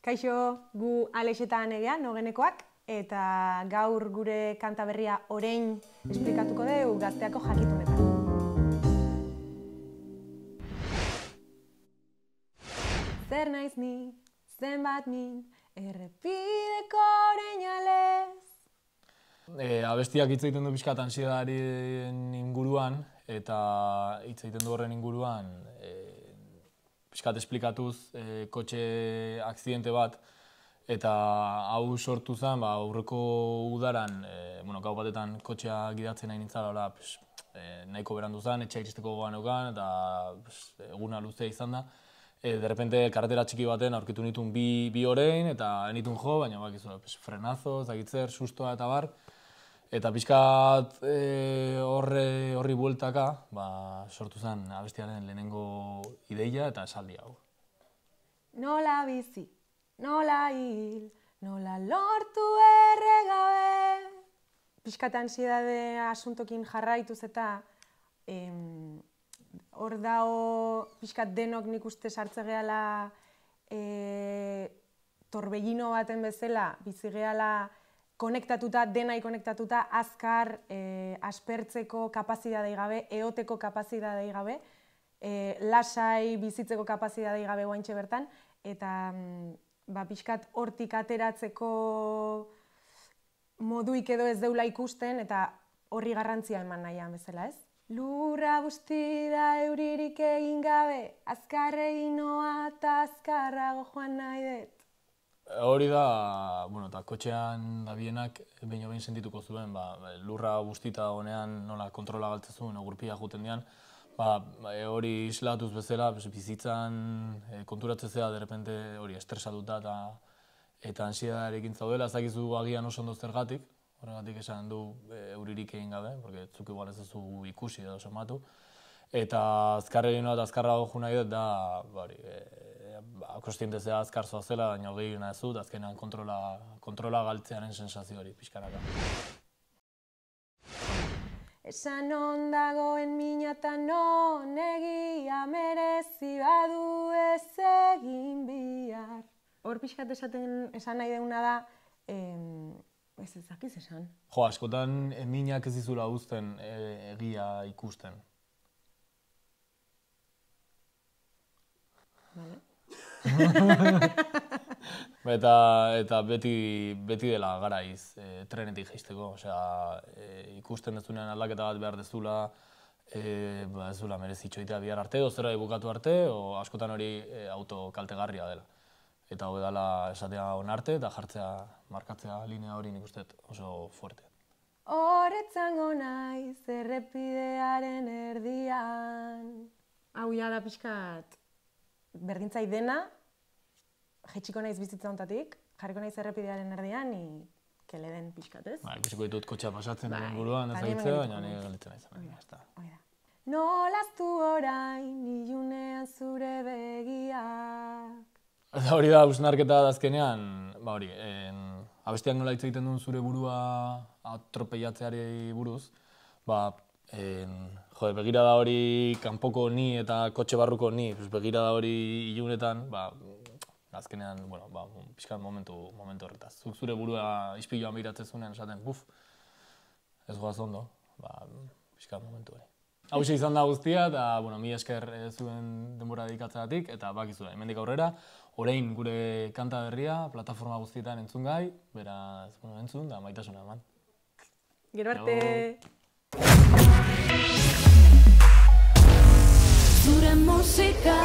Kaixo, gu Alex eta Negea, Nogenekoak, eta gaur gure kanta berria orain esplikatuko dugu Gazteako jakitunetan. Zer naiz ni, zenbat min, errepideko oreinalez. Abestiak hitz egiten du pixkat antsiedadearen inguruan, eta hitz egiten du horren inguruan pixkat esplikatuz kotxe akzidente bat, eta hau sortu zen aurreko udaran, gau batetan kotxea gidatzen nahi nintzala, nahiko berandu zen, etxea iristeko gogoan neukan, eta eguna luzea izan da. De repente, karretera txiki baten aurkitu nituen bi orein, eta nituen jo, baina frenazo, zakitzer, sustoa eta bar. Eta pixkat horri bueltaka sortu zen abestiaren lehenengo ideia eta esaldi hau. Nola bizi, nola hil, nola lortu erregabe. Pixkat ansiedade asuntokin jarraituz eta hor dago pixkat denok nik uste sartze gehala torbellino baten bezala, bizi gehala konektatuta, denai konektatuta, azkar aspertzeko kapazidadei gabe, eoteko kapazidadei gabe, lasai bizitzeko kapazidadei gabe guaintxe bertan, eta pixkat hortik ateratzeko moduik edo ez deula ikusten, eta horri garrantzia eman nahian bezala, ez? Lurra bustida euririk egin gabe, azkar egin noa eta azkarrago joan nahi dut. Hori da, eta kotxean dabienak behin sentituko zuen, lurra bustita honean nola kontrola galtzen zuen, gurpia juten dian, hori islatuz bezala, bizitzan konturatzen zera, de repente hori estresatuta eta ansiedadarekin zaudela, ezakizu agian oso ondo zergatik, horregatik esan du euririk egin gabe, porque zuk igual ez duzu ikusi edo somatu, eta azkar egin eta azkarrago jo nahi dut da, kostiente zera azkar zoazela, baina gehiago nahi zut, azkenean kontrola galtzearen sensazio hori pixkanaka. Esan non dagoen mina eta non egia merezi badu ez egin bihar. Hor pixkat esan nahi deuna da, ez ezakiz esan. Jo, askotan minak ez dizula uzten egia ikusten. Vale. Eta beti dela garaiz trenetik jaisteko, ikusten dezunean aldaketa bat behar dezula, ez dula merezitxoitea bihar arte, edo zera bukatu arte, o askotan hori auto kaltegarria dela. Eta hori dela esatea onarte eta jartzea, markatzea linea hori nik uste oso fuerte. Horretzango naiz errepidearen erdian. Hau ja da pixkat berdintzai dena, jetxiko naiz bizitza hontatik, jarriko naiz errepidearen erdian, kele den pixkat, ez? Ikusiko ditut kotxea pasatzen inguruan ezagitzea, baina nire galitzen naiz. Nolaztu orain, ilunean zure begiak. Eta hori da, hausnarketa azkenean, abestiak nola hitz egiten duen zure burua atropellatzeari buruz, begirada hori kanpoko ni eta kotxe barruko ni, begirada hori ilunetan, azkenean, pixkat momentu horretaz. Zuk zure burua ispiloan begiratzen zunean esaten, ez goaz ondo, pixkat momentu hori. Hau izan da guztia, eta mi esker zuen denbora dedikatzeagatik, eta bakizu, hemendik aurrera, orain gure kanta berria, plataforma guztietan entzun gai, beraz, entzun, da maitasuna eman. Gero arte! Zure musika